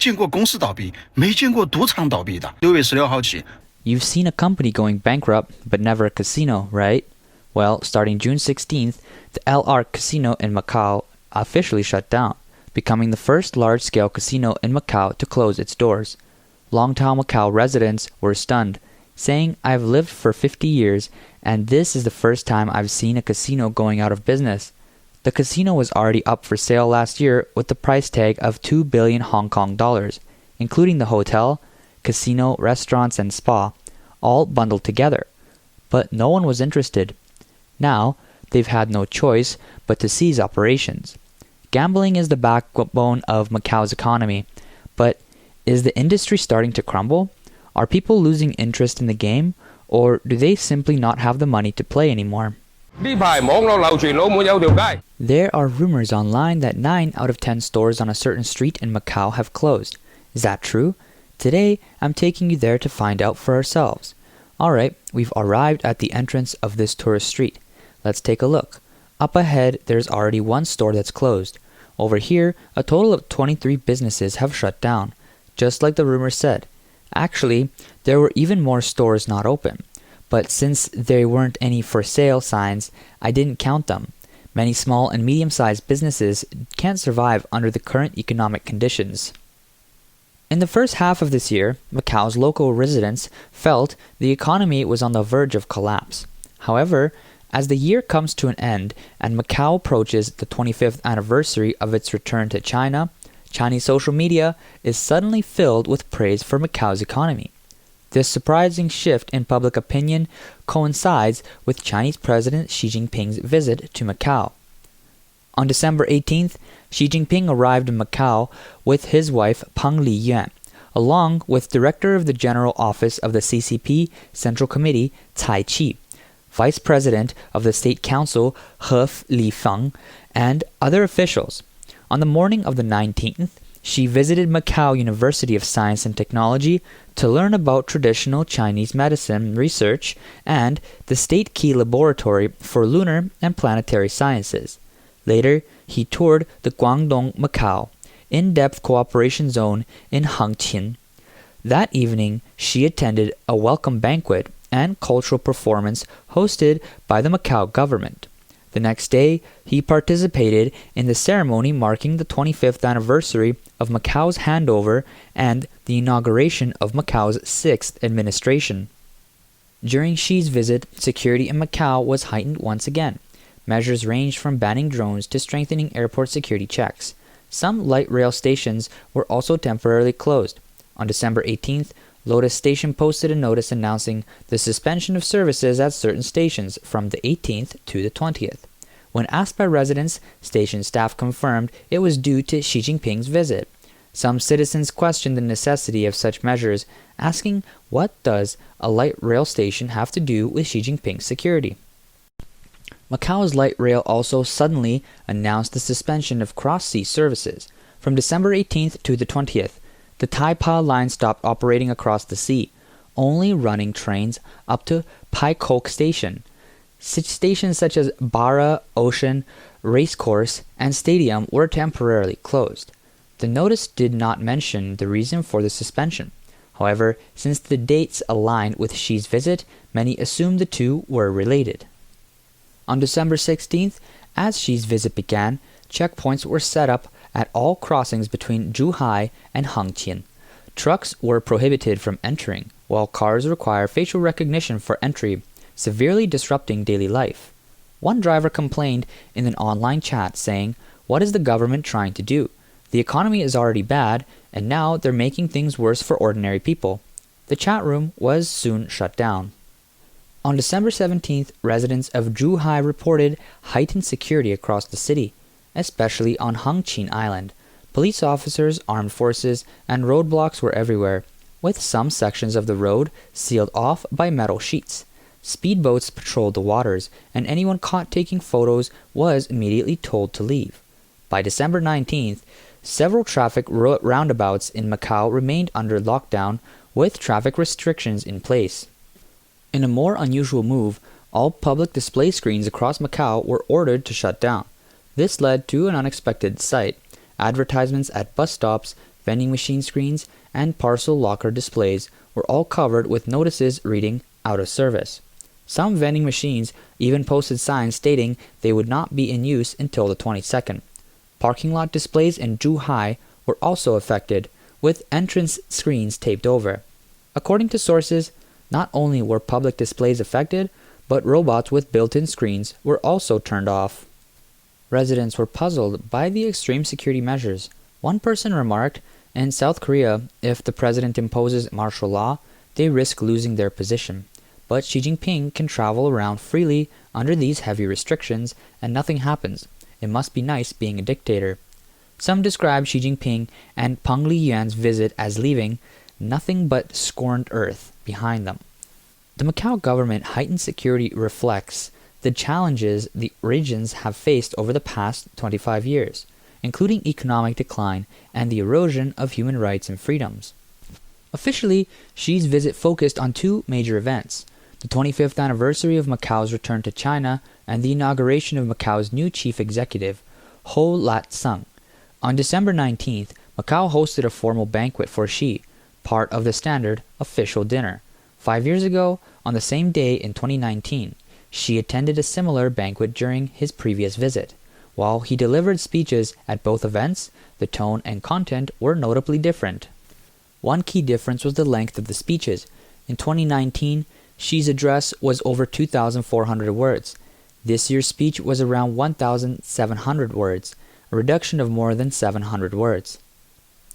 见过公司倒闭，没见过赌场倒闭的。6月16号起 You've seen a company going bankrupt, but never a casino, right? Well, starting June 16th, the LR Casino in Macau officially shut down, becoming the first large-scale casino in Macau to close its doors. Longtime Macau residents were stunned, saying, "I've lived for 50 years, and this is the first time I've seen a casino going out of business." The casino was already up for sale last year with the price tag of 2 billion Hong Kong dollars, including the hotel, casino, restaurants, and spa, all bundled together. But no one was interested. Now, they've had no choice but to cease operations. Gambling is the backbone of Macau's economy, but is the industry starting to crumble? Are people losing interest in the game, or do they simply not have the money to play anymore? There are rumors online that 9 out of 10 stores on a certain street in Macau have closed. Is that true? Today, I'm taking you there to find out for ourselves. Alright, we've arrived at the entrance of this tourist street. Let's take a look. Up ahead, there's already one store that's closed. Over here, a total of 23 businesses have shut down, just like the rumor said. Actually, there were even more stores not open. But since there weren't any for sale signs, I didn't count them. Many small and medium-sized businesses can't survive under the current economic conditions. In the first half of this year, Macau's local residents felt the economy was on the verge of collapse. However, as the year comes to an end and Macau approaches the 25th anniversary of its return to China, Chinese social media is suddenly filled with praise for Macau's economy. This surprising shift in public opinion coincides with Chinese President Xi Jinping's visit to Macau. On December 18th, Xi Jinping arrived in Macau with his wife Peng Liyuan, along with Director of the General Office of the CCP Central Committee Cai Qi, Vice President of the State Council He Lifeng, and other officials. On the morning of the 19th, she visited Macau University of Science and Technology to learn about traditional Chinese medicine research and the State Key Laboratory for Lunar and Planetary Sciences. Later, he toured the Guangdong-Macau In-Depth Cooperation Zone in Heightened. That evening, she attended a welcome banquet and cultural performance hosted by the Macau government. The next day, he participated in the ceremony marking the 25th anniversary of Macau's handover and the inauguration of Macau's 6th administration. During Xi's visit, security in Macau was heightened once again. Measures ranged from banning drones to strengthening airport security checks. Some light rail stations were also temporarily closed. On December 18th, Lotus Station posted a notice announcing the suspension of services at certain stations from the 18th to the 20th. When asked by residents, station staff confirmed it was due to Xi Jinping's visit. Some citizens questioned the necessity of such measures, asking what does a light rail station have to do with Xi Jinping's security? Macau's light rail also suddenly announced the suspension of cross-sea services. From December 18th to the 20th, the Taipa line stopped operating across the sea, only running trains up to Pai Kok Station. Stations such as Bara, Ocean, Racecourse, and Stadium were temporarily closed. The notice did not mention the reason for the suspension. However, since the dates aligned with Xi's visit, many assumed the two were related. On December 16th, as Xi's visit began, checkpoints were set up at all crossings between Zhuhai and Hengqin. Trucks were prohibited from entering, while cars require facial recognition for entry, severely disrupting daily life. One driver complained in an online chat saying, "What is the government trying to do? The economy is already bad, and now they're making things worse for ordinary people." The chat room was soon shut down. On December 17th, residents of Zhuhai reported heightened security across the city, especially on Hengqin Island. Police officers, armed forces, and roadblocks were everywhere, with some sections of the road sealed off by metal sheets. Speedboats patrolled the waters, and anyone caught taking photos was immediately told to leave. By December 19th, several traffic roundabouts in Macau remained under lockdown, with traffic restrictions in place. In a more unusual move, all public display screens across Macau were ordered to shut down. This led to an unexpected sight. Advertisements at bus stops vending machine screens, and parcel locker displays were all covered with notices reading "out of service." Some vending machines even posted signs stating they would not be in use until the 22nd. Parking lot displays in Zhuhai were also affected, with entrance screens taped over. According to sources, not only were public displays affected, but robots with built-in screens were also turned off. Residents were puzzled by the extreme security measures. One person remarked, "In South Korea, if the president imposes martial law, they risk losing their position. But Xi Jinping can travel around freely under these heavy restrictions and nothing happens. It must be nice being a dictator." Some described Xi Jinping and Peng Liyuan's visit as leaving nothing but scorned earth behind them. The Macau government heightened security reflects the challenges the regions have faced over the past 25 years, including economic decline and the erosion of human rights and freedoms. Officially, Xi's visit focused on two major events: the 25th anniversary of Macau's return to China and the inauguration of Macau's new chief executive, Ho Lat-sung. On December 19th, Macau hosted a formal banquet for Xi, part of the standard official dinner. 5 years ago, on the same day in 2019, Xi attended a similar banquet during his previous visit. While he delivered speeches at both events, the tone and content were notably different. One key difference was the length of the speeches. In 2019, Xi's address was over 2,400 words. This year's speech was around 1,700 words, a reduction of more than 700 words.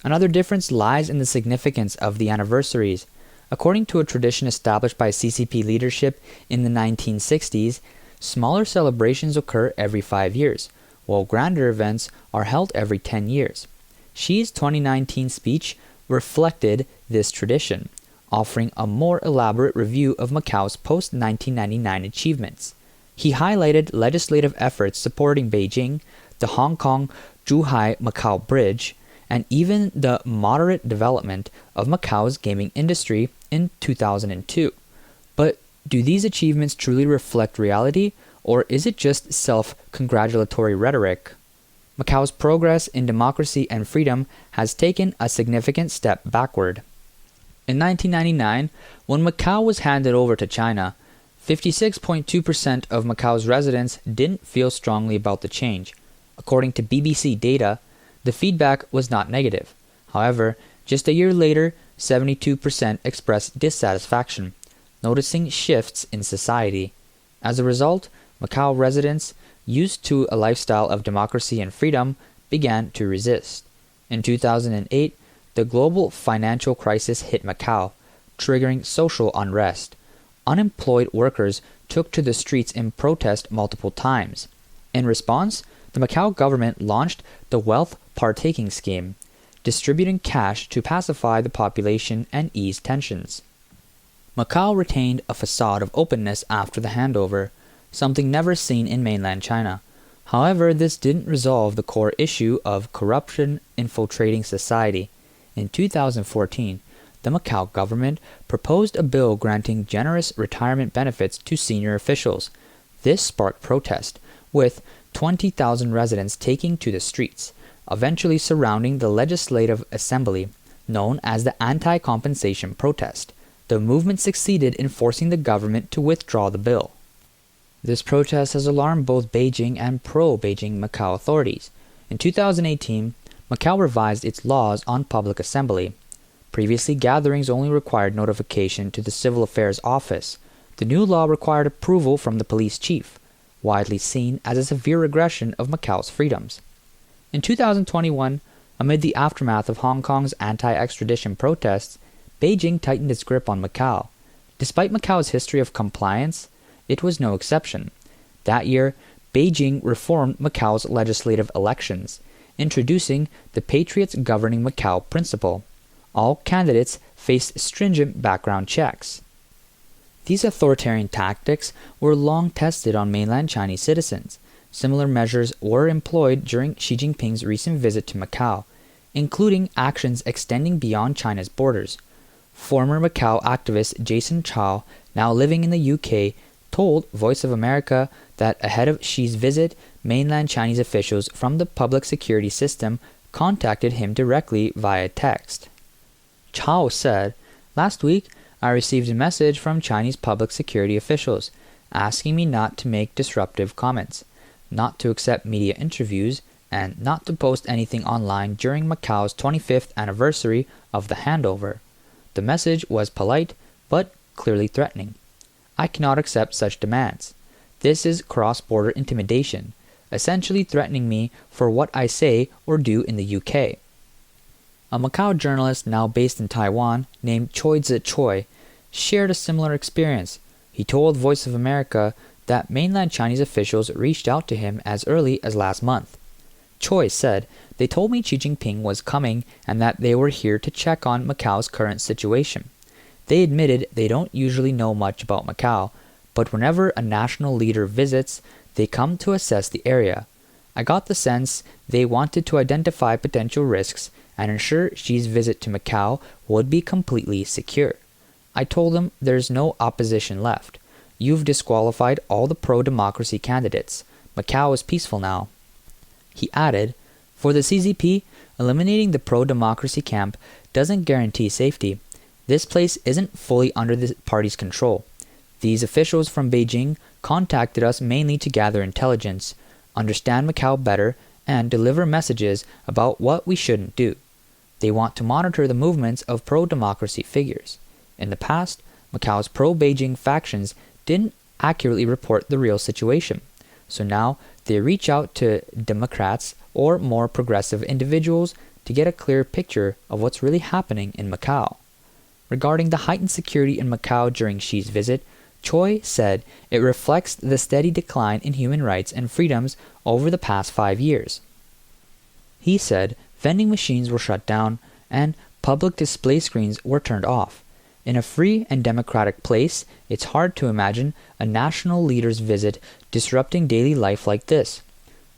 Another difference lies in the significance of the anniversaries. According to a tradition established by CCP leadership in the 1960s, smaller celebrations occur every 5 years, while grander events are held every 10 years. Xi's 2019 speech reflected this tradition, offering a more elaborate review of Macau's post-1999 achievements. He highlighted legislative efforts supporting Beijing, the Hong Kong-Zhuhai-Macau Bridge, and even the moderate development of Macau's gaming industry in 2002. But do these achievements truly reflect reality, or is it just self-congratulatory rhetoric? Macau's progress in democracy and freedom has taken a significant step backward. In 1999, when Macau was handed over to China, 56.2% of Macau's residents didn't feel strongly about the change. According to BBC data, the feedback was not negative. However, just a year later, 72% expressed dissatisfaction, noticing shifts in society. As a result, Macau residents, used to a lifestyle of democracy and freedom, began to resist. In 2008, the global financial crisis hit Macau, triggering social unrest. Unemployed workers took to the streets in protest multiple times. In response, the Macau government launched the Wealth Partaking Scheme, distributing cash to pacify the population and ease tensions. Macau retained a facade of openness after the handover, something never seen in mainland China. However, this didn't resolve the core issue of corruption infiltrating society. In 2014, the Macau government proposed a bill granting generous retirement benefits to senior officials. This sparked protest, with 20,000 residents taking to the streets, eventually surrounding the Legislative Assembly, known as the Anti-Compensation Protest. The movement succeeded in forcing the government to withdraw the bill. This protest has alarmed both Beijing and pro-Beijing Macau authorities. In 2018, Macau revised its laws on public assembly. Previously, gatherings only required notification to the Civil Affairs Office. The new law required approval from the police chief, widely seen as a severe regression of Macau's freedoms. In 2021, amid the aftermath of Hong Kong's anti-extradition protests, Beijing tightened its grip on Macau. Despite Macau's history of compliance, it was no exception. That year, Beijing reformed Macau's legislative elections, introducing the Patriots Governing Macau principle. All candidates faced stringent background checks. These authoritarian tactics were long tested on mainland Chinese citizens. Similar measures were employed during Xi Jinping's recent visit to Macau, including actions extending beyond China's borders. Former Macau activist Jason Chow, now living in the UK, told Voice of America that ahead of Xi's visit, mainland Chinese officials from the public security system contacted him directly via text. Chao said, "Last week, I received a message from Chinese public security officials asking me not to make disruptive comments, not to accept media interviews, and not to post anything online during Macau's 25th anniversary of the handover. The message was polite, but clearly threatening. I cannot accept such demands. This is cross-border intimidation, essentially threatening me for what I say or do in the UK." A Macau journalist now based in Taiwan named Choi Zi-choi shared a similar experience. He told Voice of America that mainland Chinese officials reached out to him as early as last month. Choi said, "They told me Xi Jinping was coming and that they were here to check on Macau's current situation. They admitted they don't usually know much about Macau, but whenever a national leader visits, they come to assess the area. I got the sense they wanted to identify potential risks and ensure Xi's visit to Macau would be completely secure. I told them there's no opposition left. You've disqualified all the pro-democracy candidates. Macau is peaceful now." He added, "For the CCP, eliminating the pro-democracy camp doesn't guarantee safety. This place isn't fully under the party's control. These officials from Beijing contacted us mainly to gather intelligence, understand Macau better, and deliver messages about what we shouldn't do. They want to monitor the movements of pro-democracy figures. In the past, Macau's pro-Beijing factions didn't accurately report the real situation, so now they reach out to Democrats or more progressive individuals to get a clear picture of what's really happening in Macau." Regarding the heightened security in Macau during Xi's visit, Choi said it reflects the steady decline in human rights and freedoms over the past 5 years. He said vending machines were shut down and public display screens were turned off. In a free and democratic place, it's hard to imagine a national leader's visit disrupting daily life like this.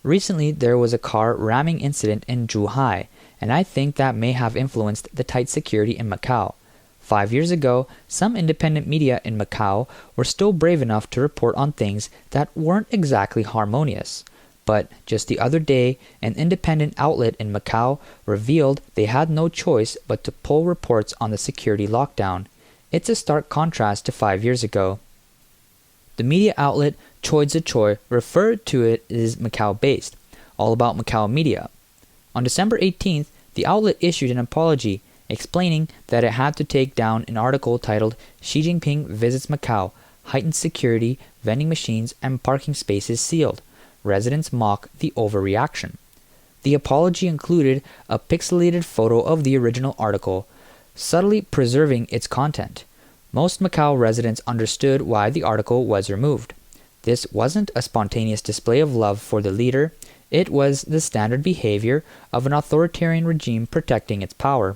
Recently, there was a car ramming incident in Zhuhai, and I think that may have influenced the tight security in Macau. 5 years ago, some independent media in Macau were still brave enough to report on things that weren't exactly harmonious. But just the other day, an independent outlet in Macau revealed they had no choice but to pull reports on the security lockdown. It's a stark contrast to 5 years ago. The media outlet Choi Zi-choi referred to it as Macau-based, all about Macau media. On December 18th, the outlet issued an apology explaining that it had to take down an article titled "Xi Jinping Visits Macau, Heightened Security, Vending Machines and Parking Spaces Sealed. Residents Mock the Overreaction." The apology included a pixelated photo of the original article, subtly preserving its content. Most Macau residents understood why the article was removed. This wasn't a spontaneous display of love for the leader, it was the standard behavior of an authoritarian regime protecting its power.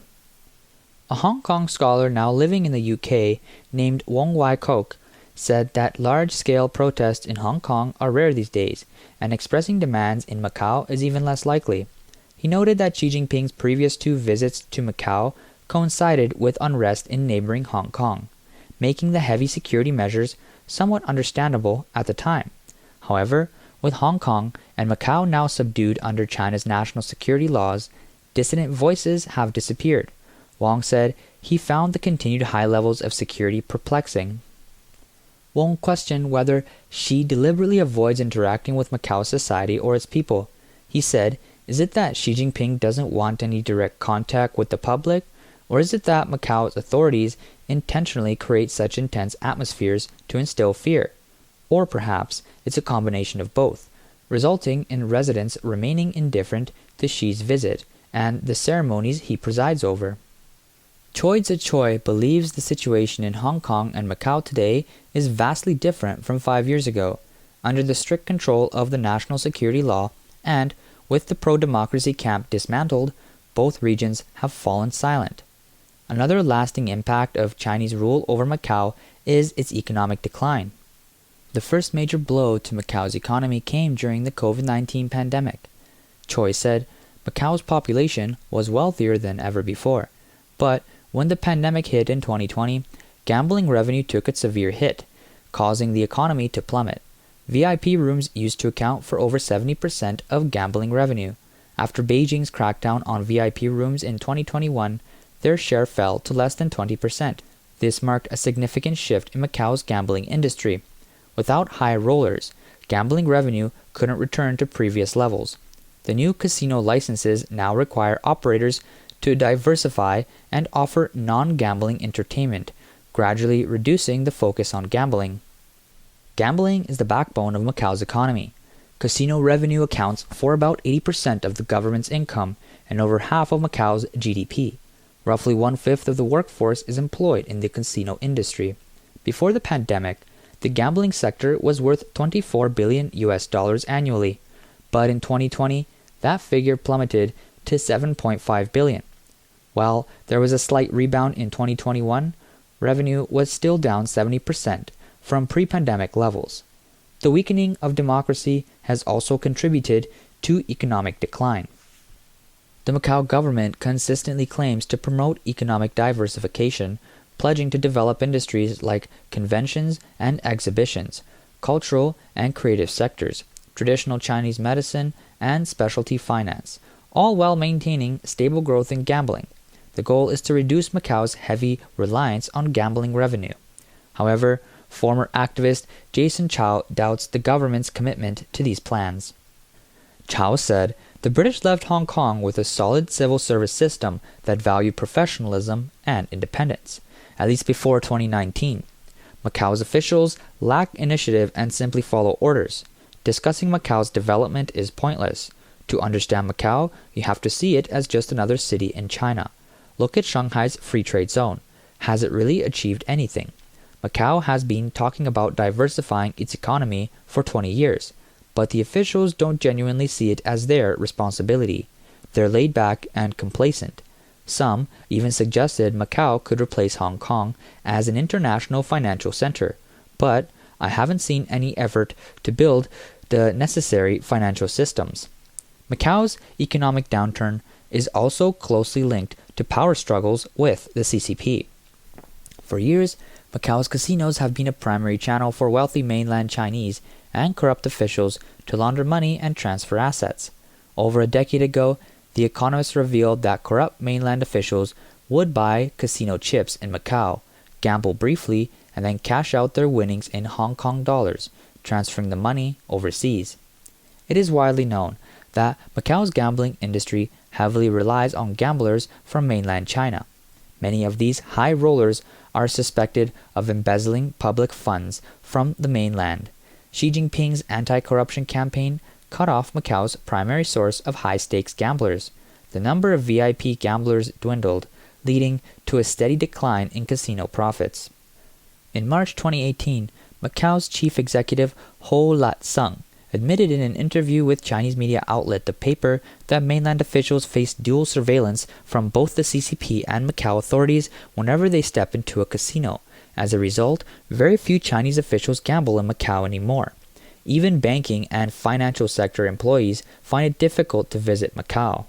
A Hong Kong scholar now living in the UK named Wong Wai Kok said that large-scale protests in Hong Kong are rare these days, and expressing demands in Macau is even less likely. He noted that Xi Jinping's previous 2 visits to Macau coincided with unrest in neighboring Hong Kong, making the heavy security measures somewhat understandable at the time. However, with Hong Kong and Macau now subdued under China's national security laws, dissident voices have disappeared. Wong said he found the continued high levels of security perplexing. Wong questioned whether Xi deliberately avoids interacting with Macau society or its people. He said, "Is it that Xi Jinping doesn't want any direct contact with the public? Or is it that Macau's authorities intentionally create such intense atmospheres to instill fear? Or perhaps it's a combination of both, resulting in residents remaining indifferent to Xi's visit and the ceremonies he presides over." Choi Zi-choi believes the situation in Hong Kong and Macau today is vastly different from 5 years ago. Under the strict control of the national security law and with the pro-democracy camp dismantled, both regions have fallen silent. Another lasting impact of Chinese rule over Macau is its economic decline. The first major blow to Macau's economy came during the COVID-19 pandemic. Choi said Macau's population was wealthier than ever before, but when the pandemic hit in 2020, gambling revenue took a severe hit, causing the economy to plummet. VIP rooms used to account for over 70% of gambling revenue. After Beijing's crackdown on VIP rooms in 2021, their share fell to less than 20%. This marked a significant shift in Macau's gambling industry. Without high rollers, gambling revenue couldn't return to previous levels. The new casino licenses now require operators to diversify and offer non-gambling entertainment, gradually reducing the focus on gambling. Gambling is the backbone of Macau's economy. Casino revenue accounts for about 80% of the government's income and over half of Macau's GDP. Roughly one-fifth of the workforce is employed in the casino industry. Before the pandemic, the gambling sector was worth $24 billion annually, but in 2020, that figure plummeted to $7.5 billion. While there was a slight rebound in 2021, revenue was still down 70% from pre-pandemic levels. The weakening of democracy has also contributed to economic decline. The Macau government consistently claims to promote economic diversification, pledging to develop industries like conventions and exhibitions, cultural and creative sectors, traditional Chinese medicine, and specialty finance, all while maintaining stable growth in gambling. The goal is to reduce Macau's heavy reliance on gambling revenue. However, former activist Jason Chow doubts the government's commitment to these plans. Chow said, "The British left Hong Kong with a solid civil service system that valued professionalism and independence, at least before 2019. Macau's officials lack initiative and simply follow orders. Discussing Macau's development is pointless. To understand Macau, you have to see it as just another city in China. Look at Shanghai's free trade zone. Has it really achieved anything? Macau has been talking about diversifying its economy for 20 years, but the officials don't genuinely see it as their responsibility. They're laid back and complacent. Some even suggested Macau could replace Hong Kong as an international financial center, but I haven't seen any effort to build the necessary financial systems." Macau's economic downturn is also closely linked to power struggles with the CCP. For years, Macau's casinos have been a primary channel for wealthy mainland Chinese and corrupt officials to launder money and transfer assets. Over a decade ago, The Economist revealed that corrupt mainland officials would buy casino chips in Macau, gamble briefly, and then cash out their winnings in Hong Kong dollars, transferring the money overseas. It is widely known that Macau's gambling industry heavily relies on gamblers from mainland China. Many of these high rollers are suspected of embezzling public funds from the mainland. Xi Jinping's anti-corruption campaign cut off Macau's primary source of high-stakes gamblers. The number of VIP gamblers dwindled, leading to a steady decline in casino profits. In March 2018, Macau's chief executive Ho Lat-sung admitted in an interview with Chinese media outlet The Paper that mainland officials face dual surveillance from both the CCP and Macau authorities whenever they step into a casino. As a result, very few Chinese officials gamble in Macau anymore. Even banking and financial sector employees find it difficult to visit Macau.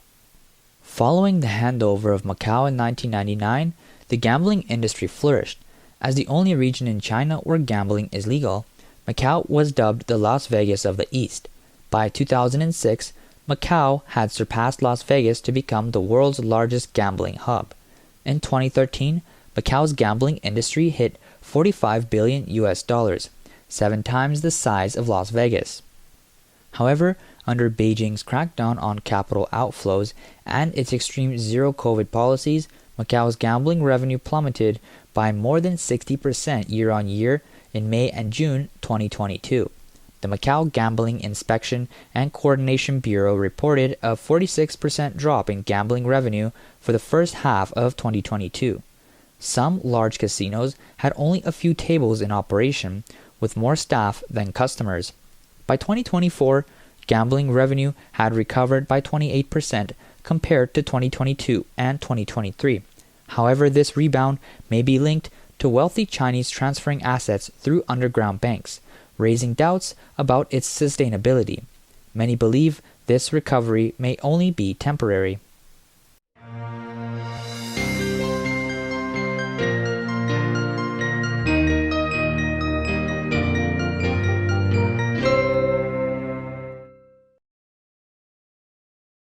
Following the handover of Macau in 1999, the gambling industry flourished. As the only region in China where gambling is legal, Macau was dubbed the Las Vegas of the East. By 2006, Macau had surpassed Las Vegas to become the world's largest gambling hub. In 2013, Macau's gambling industry hit $45 billion, 7 times the size of Las Vegas. However, under Beijing's crackdown on capital outflows and its extreme zero-COVID policies, Macau's gambling revenue plummeted by more than 60% year-on-year in May and June 2022. The Macau Gambling Inspection and Coordination Bureau reported a 46% drop in gambling revenue for the first half of 2022. Some large casinos had only a few tables in operation, with more staff than customers. By 2024, gambling revenue had recovered by 28% compared to 2022 and 2023. However, this rebound may be linked to wealthy Chinese transferring assets through underground banks, raising doubts about its sustainability. Many believe this recovery may only be temporary.